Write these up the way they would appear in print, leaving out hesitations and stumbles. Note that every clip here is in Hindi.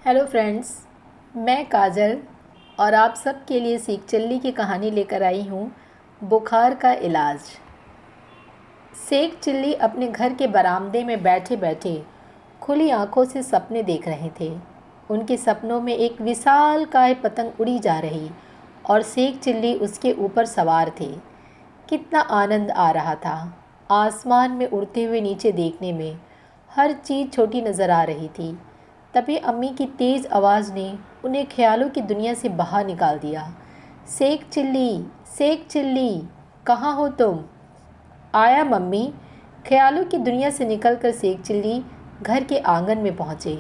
हेलो फ्रेंड्स, मैं काजल और आप सब के लिए सीख चिल्ली की कहानी लेकर आई हूँ। बुखार का इलाज। शेख चिल्ली अपने घर के बरामदे में बैठे बैठे खुली आंखों से सपने देख रहे थे। उनके सपनों में एक विशालकाय पतंग उड़ी जा रही और शेख चिल्ली उसके ऊपर सवार थे। कितना आनंद आ रहा था आसमान में उड़ते हुए नीचे देखने में। हर चीज़ छोटी नज़र आ रही थी। तभी अम्मी की तेज़ आवाज़ ने उन्हें ख्यालों की दुनिया से बाहर निकाल दिया। शेख चिल्ली, कहाँ हो तुम? आया मम्मी। ख्यालों की दुनिया से निकलकर शेख चिल्ली घर के आंगन में पहुँचे।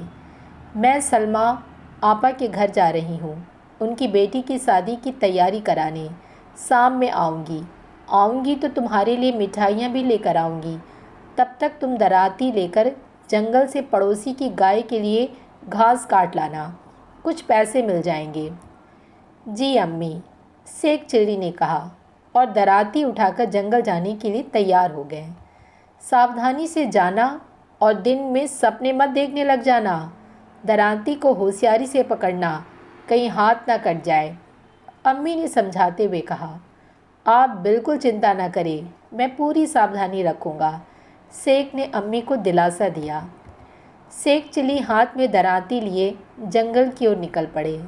मैं सलमा आपा के घर जा रही हूँ, उनकी बेटी की शादी की तैयारी कराने। शाम में आऊँगी तो तुम्हारे लिए मिठाइयाँ भी लेकर आऊँगी। तब तक तुम दराती लेकर जंगल से पड़ोसी की गाय के लिए घास काट लाना, कुछ पैसे मिल जाएंगे। जी अम्मी, शेख चिल्ली ने कहा और दराती उठाकर जंगल जाने के लिए तैयार हो गए। सावधानी से जाना और दिन में सपने मत देखने लग जाना। दराती को होशियारी से पकड़ना, कहीं हाथ ना कट जाए, अम्मी ने समझाते हुए कहा। आप बिल्कुल चिंता ना करें, मैं पूरी सावधानी रखूँगा, शेख ने अम्मी को दिलासा दिया। शेख चिल्ली हाथ में दराती लिए जंगल की ओर निकल पड़े।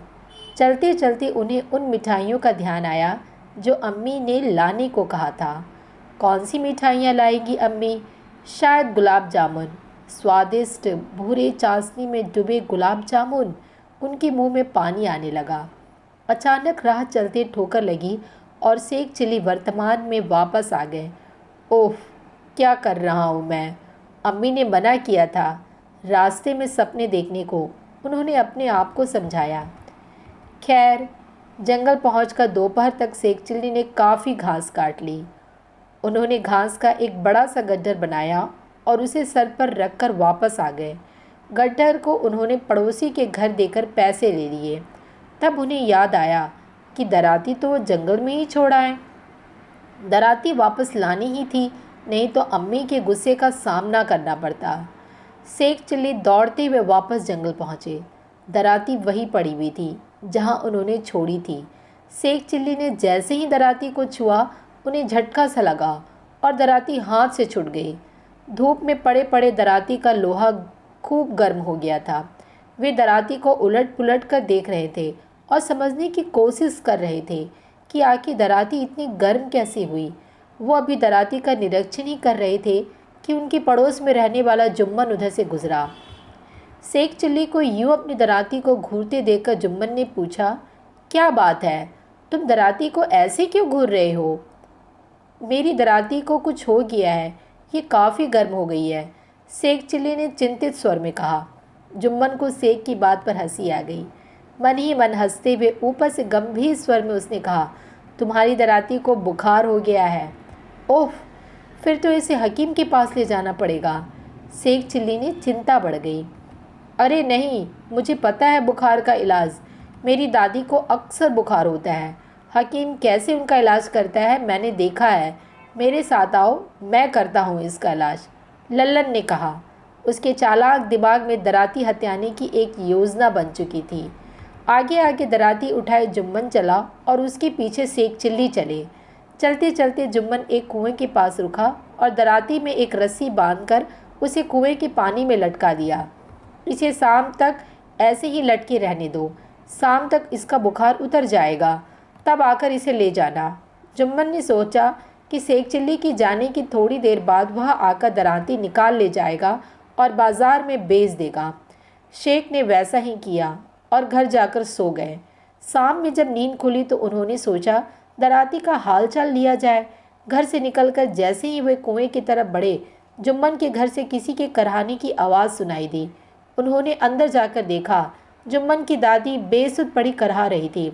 चलते चलते उन्हें उन मिठाइयों का ध्यान आया जो अम्मी ने लाने को कहा था। कौन सी मिठाइयाँ लाएगी अम्मी? शायद गुलाब जामुन। स्वादिष्ट भूरे चाशनी में डूबे गुलाब जामुन। उनके मुंह में पानी आने लगा। अचानक राह चलते ठोकर लगी और शेख चिल्ली वर्तमान में वापस आ गए। ओह, क्या कर रहा हूँ मैं? अम्मी ने मना किया था रास्ते में सपने देखने को, उन्होंने अपने आप को समझाया। खैर, जंगल पहुंचकर दोपहर तक शेख चिल्ली ने काफ़ी घास काट ली। उन्होंने घास का एक बड़ा सा गड्ढर बनाया और उसे सर पर रखकर वापस आ गए। गड्ढर को उन्होंने पड़ोसी के घर देकर पैसे ले लिए। तब उन्हें याद आया कि दराती तो वो जंगल में ही छोड़ आए। दराती वापस लानी ही थी, नहीं तो अम्मी के गुस्से का सामना करना पड़ता। शेख चिल्ली दौड़ते हुए वापस जंगल पहुँचे। दराती वहीं पड़ी हुई थी जहाँ उन्होंने छोड़ी थी। शेख चिल्ली ने जैसे ही दराती को छुआ, उन्हें झटका सा लगा और दराती हाथ से छूट गई। धूप में पड़े पड़े दराती का लोहा खूब गर्म हो गया था। वे दराती को उलट पुलट कर देख रहे थे और समझने की कोशिश कर रहे थे कि आखिर दराती इतनी गर्म कैसे हुई। वो अभी दराती का निरीक्षण ही कर रहे थे कि उनके पड़ोस में रहने वाला जुम्मन उधर से गुजरा। शेख चिल्ली को यूं अपनी दराती को घूरते देखकर जुम्मन ने पूछा, क्या बात है, तुम दराती को ऐसे क्यों घूर रहे हो? मेरी दराती को कुछ हो गया है, ये काफ़ी गर्म हो गई है, शेख चिल्ली ने चिंतित स्वर में कहा। जुम्मन को शेख की बात पर हंसी आ गई। मन ही मन हंसते हुए ऊपर से गंभीर स्वर में उसने कहा, तुम्हारी दराती को बुखार हो गया है। ओह, फिर तो इसे हकीम के पास ले जाना पड़ेगा। शेख चिल्ली ने चिंता बढ़ गई। अरे नहीं, मुझे पता है बुखार का इलाज। मेरी दादी को अक्सर बुखार होता है। हकीम कैसे उनका इलाज करता है मैंने देखा है। मेरे साथ आओ, मैं करता हूँ इसका इलाज, लल्लन ने कहा। उसके चालाक दिमाग में दराती हत्याने की एक योजना बन चुकी थी। आगे आगे दराती उठाए जुम्मन चला और उसके पीछे शेख चिल्ली चले। चलते चलते जुम्मन एक कुएं के पास रुका और दराती में एक रस्सी बांधकर उसे कुएं के पानी में लटका दिया। इसे शाम तक ऐसे ही लटके रहने दो, शाम तक इसका बुखार उतर जाएगा, तब आकर इसे ले जाना। जुम्मन ने सोचा कि शेख चिल्ली की जाने की थोड़ी देर बाद वह आकर दराती निकाल ले जाएगा और बाजार में बेच देगा। शेख ने वैसा ही किया और घर जाकर सो गए। शाम में जब नींद खुली तो उन्होंने सोचा दराती का हालचाल लिया जाए। घर से निकलकर जैसे ही वे कुएं की तरफ बढ़े, जुम्मन के घर से किसी के कराहने की आवाज़ सुनाई दी। उन्होंने अंदर जाकर देखा, जुम्मन की दादी बेसुध पड़ी कराह रही थी।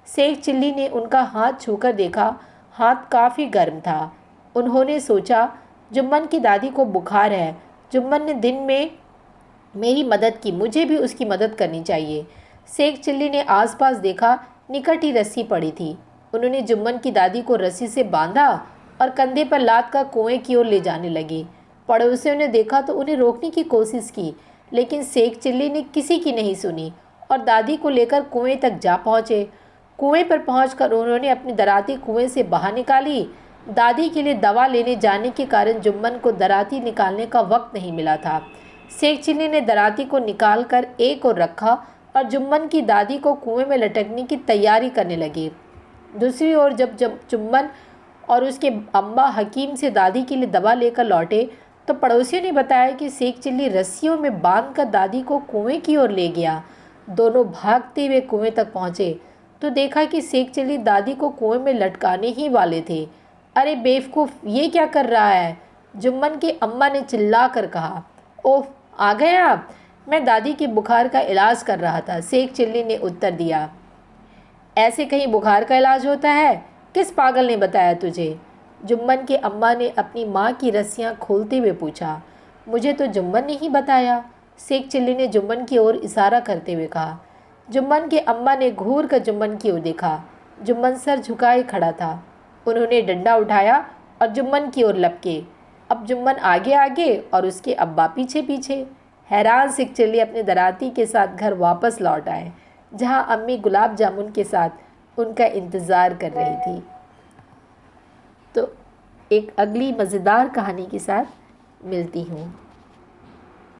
शेख चिल्ली ने उनका हाथ छूकर देखा, हाथ काफ़ी गर्म था। उन्होंने सोचा जुम्मन की दादी को बुखार है। जुम्मन ने दिन में मेरी मदद की, मुझे भी उसकी मदद करनी चाहिए। शेख चिल्ली ने आसपास देखा, निकट ही रस्सी पड़ी थी। उन्होंने जुम्मन की दादी को रस्सी से बांधा और कंधे पर लाद कर कुएं की ओर ले जाने लगे। पड़ोसियों ने देखा तो उन्हें रोकने की कोशिश की, लेकिन शेख चिल्ली ने किसी की नहीं सुनी और दादी को लेकर कुएं तक जा पहुँचे। कुएं पर पहुंचकर उन्होंने अपनी दराती कुएं से बाहर निकाली। दादी के लिए दवा लेने जाने के कारण जुम्मन को दराती निकालने का वक्त नहीं मिला था। शेख चिल्ली ने दराती को निकालकर एक ओर रखा और जुम्मन की दादी को कुएं में लटकने की तैयारी करने लगे। दूसरी ओर जब जुम्मन और उसके अम्मा हकीम से दादी के लिए दवा लेकर लौटे तो पड़ोसियों ने बताया कि शेख चिल्ली रस्सियों में बांधकर दादी को कुएं की ओर ले गया। दोनों भागते हुए कुएं तक पहुंचे तो देखा कि शेख चिल्ली दादी को कुएं में लटकाने ही वाले थे। अरे बेवकूफ़, ये क्या कर रहा है? जुम्मन की अम्मा ने चिल्ला कर कहा। ओह, आ गए आप? मैं दादी के बुखार का इलाज कर रहा था, शेख चिल्ली ने उत्तर दिया। ऐसे कहीं बुखार का इलाज होता है? किस पागल ने बताया तुझे? जुम्मन की अम्मा ने अपनी माँ की रस्सियाँ खोलते हुए पूछा। मुझे तो जुम्मन ने ही बताया, शेख चिल्ली ने जुम्मन की ओर इशारा करते हुए कहा। जुम्मन की अम्मा ने घूर कर जुम्मन की ओर देखा। जुम्मन सर झुकाए खड़ा था। उन्होंने डंडा उठाया और जुम्मन की ओर लपके। अब जुम्मन आगे आगे और उसके अब्बा पीछे पीछे। हैरान शेख चिल्ली अपने दराती के साथ घर वापस लौट आए, जहां अम्मी गुलाब जामुन के साथ उनका इंतज़ार कर रही थी। तो एक अगली मज़ेदार कहानी के साथ मिलती हूँ।